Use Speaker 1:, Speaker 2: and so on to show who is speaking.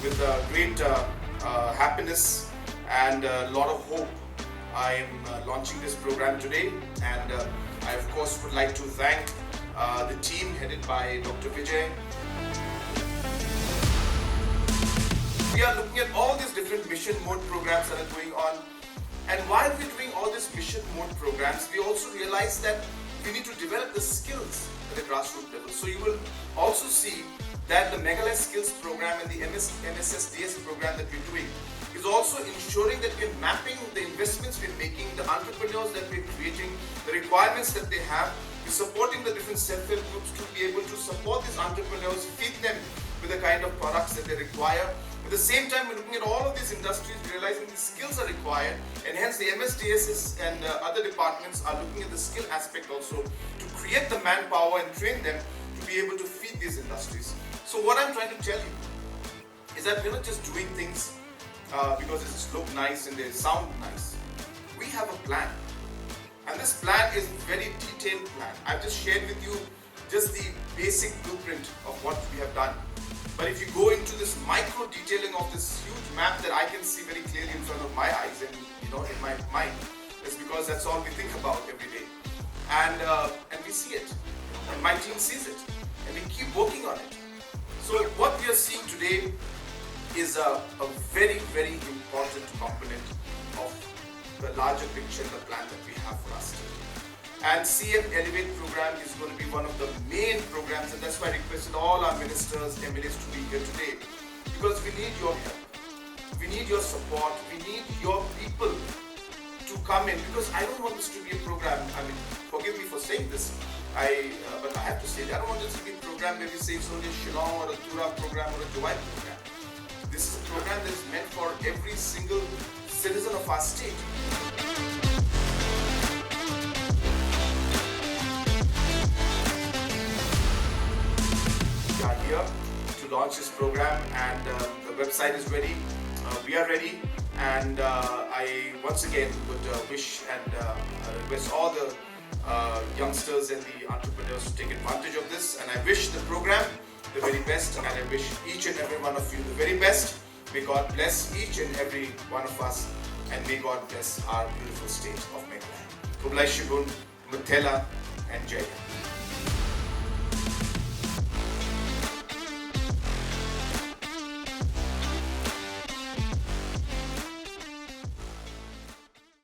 Speaker 1: with great happiness and a lot of hope, I am launching this program today, and I of course would like to thank the team headed by Dr. Vijay. We are looking at all these different mission mode programs that are going on, and while we're doing all these mission mode programs, we also realize that we need to develop the skills at the grassroots level. So you will also see that the Meghalaya Skills program and the MSSDS program that we're doing is also ensuring that we're mapping the investments we're making, the entrepreneurs that we're creating, the requirements that they have. We're supporting the different self-help groups to be able to support these entrepreneurs, feed them with the kind of products that they require. At the same time, we're looking at all of these industries, realizing the skills are required, and hence the MSDSs and other departments are looking at the skill aspect also to create the manpower and train them to be able to feed these industries. So what I'm trying to tell you is that we're not just doing things because it just look nice and they sound nice. We have a plan, and this plan is a very detailed plan. I've just shared with you just the basic blueprint of what we have done. But if you go into this micro detailing of this huge map that I can see very clearly in front of my eyes and in my mind, it's because that's all we think about every day. And we see it, and my team sees it, and we keep working on it. So what we are seeing today is a very, very important component of the larger picture, the plan that we have for us today. And CM Elevate program is going to be one of the main programs, and that's why I requested all our ministers, MLAs to be here today, because we need your help, we need your support, we need your people to come in, because I don't want this to be a program, I mean, forgive me for saying this, but I have to say that I don't want this to be a program where we say it's only a Shillong or a Tura program or a Dubai program. This is a program that is meant for every single citizen of our state. Here to launch this program, and the website is ready, we are ready, and I once again would wish and request all the youngsters and the entrepreneurs to take advantage of this, and I wish the program the very best, and I wish each and every one of you the very best. May God bless each and every one of us, and may God bless our beautiful state of Meghalaya. Kublai Shibun, Mutela, and Jai.